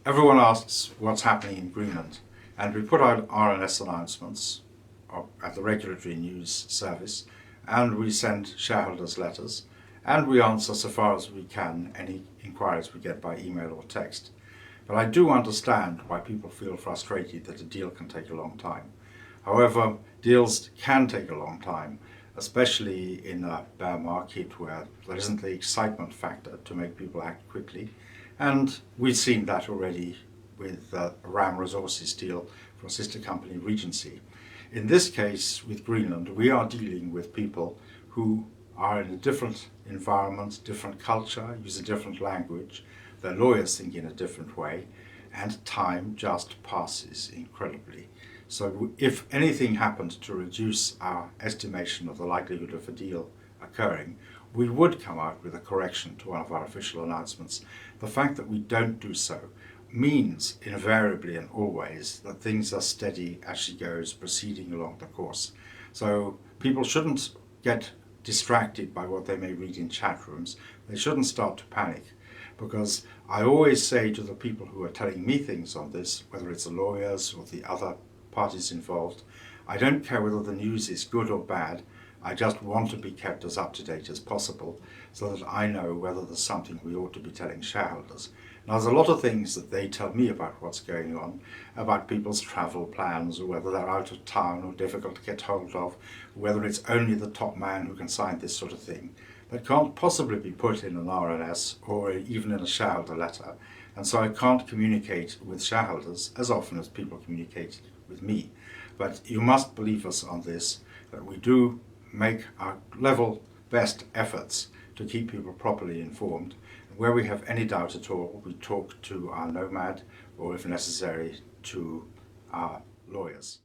Everyone asks what's happening in Greenland, and we put out RNS announcements at the regulatory news service, and we send shareholders letters, and we answer so far as we can any inquiries we get by email or text. But I do understand why people feel frustrated that a deal can take a long time. However, deals can take a long time, especially in a bear market where there isn't the excitement factor to make people act quickly. And we've seen that already with the Ram Resources deal for sister company Regency. In this case, with Greenland, we are dealing with people who are in a different environment, different culture, use a different language, their lawyers think in a different way, and time just passes incredibly. So if anything happened to reduce our estimation of the likelihood of a deal occurring, we would come out with a correction to one of our official announcements. The fact that we don't do so means invariably and always that things are steady as she goes, proceeding along the course. So people shouldn't get distracted by what they may read in chat rooms. They shouldn't start to panic, because I always say to the people who are telling me things on this, whether it's the lawyers or the other parties involved, I don't care whether the news is good or bad. I just want to be kept as up to date as possible so that I know whether there's something we ought to be telling shareholders. Now, there's a lot of things that they tell me about what's going on, about people's travel plans, or whether they're out of town or difficult to get hold of, whether it's only the top man who can sign this sort of thing. That can't possibly be put in an RNS or even in a shareholder letter. And so I can't communicate with shareholders as often as people communicate with me. But you must believe us on this, that we do make our level best efforts to keep people properly informed. Where we have any doubt at all, we talk to our nomad, or if necessary, to our lawyers.